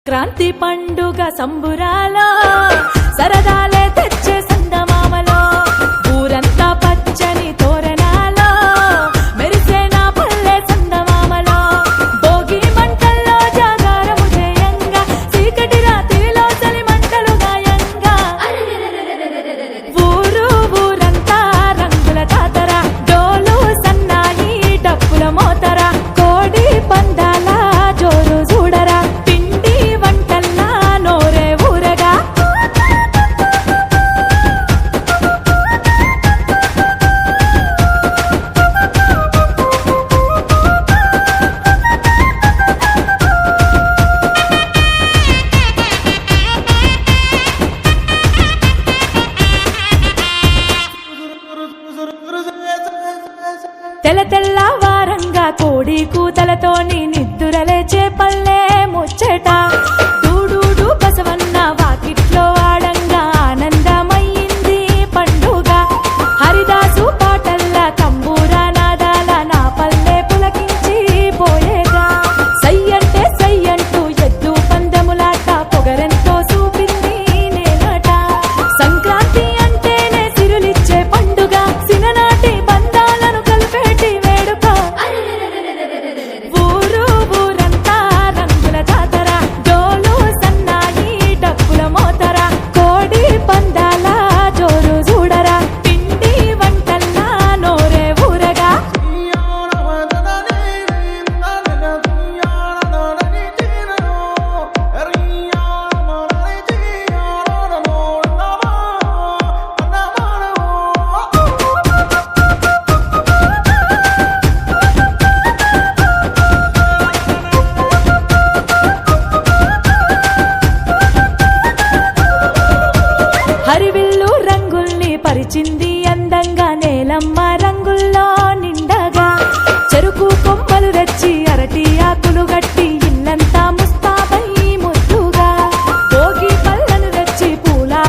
క్రాంతి పండుగ సంబురాలో సరదాలే తెచ్చే సందమామలో ఊరంతా పచ్చని తోరణాలో మెరిసే నా పల్లె సందమామలో భోగి మంటల్లో జాగారము చేయంగా చీకటి రాత్రిలో చలి మంటలు గాయంగా ఊరంతా రంగుల జాతర డోలు సన్నాయి డప్పుల మోతర కోడి పందాల జోరు చూడరా పిండి వంటల్లా నోరే ఊరగా తెల్ల తెల్లవారంగా కోడి కూతలతోని నిద్దురలేచే పల్లె ముచ్చట డూడూడు బసవన్న వాకిట్లో ఆడంగా ఆనందమయ్యింది పండుగ హరిదాసు పాటల్లా తంబూరా నాదాల నా పల్లె పులకించి పోయేగా సయ్యంటే సయ్యంటూ ఎద్దు పందెములాట పొగరెంతో చూపింది నేనట సంక్రాంతి అంటేనే సిరులిచ్చే పండుగ సిననాటి బంధాలను కలిపేటి వేడుక ఊరంతా రంగుల జాతర డోలు సన్నాయి డప్పుల మోతర కోడి పందాల జోరు చూడరా పిండి వంటల్లా నోరే ఊరగా హరివిల్లు రంగుల్ని పరిచింది అందంగా నేలమ్మ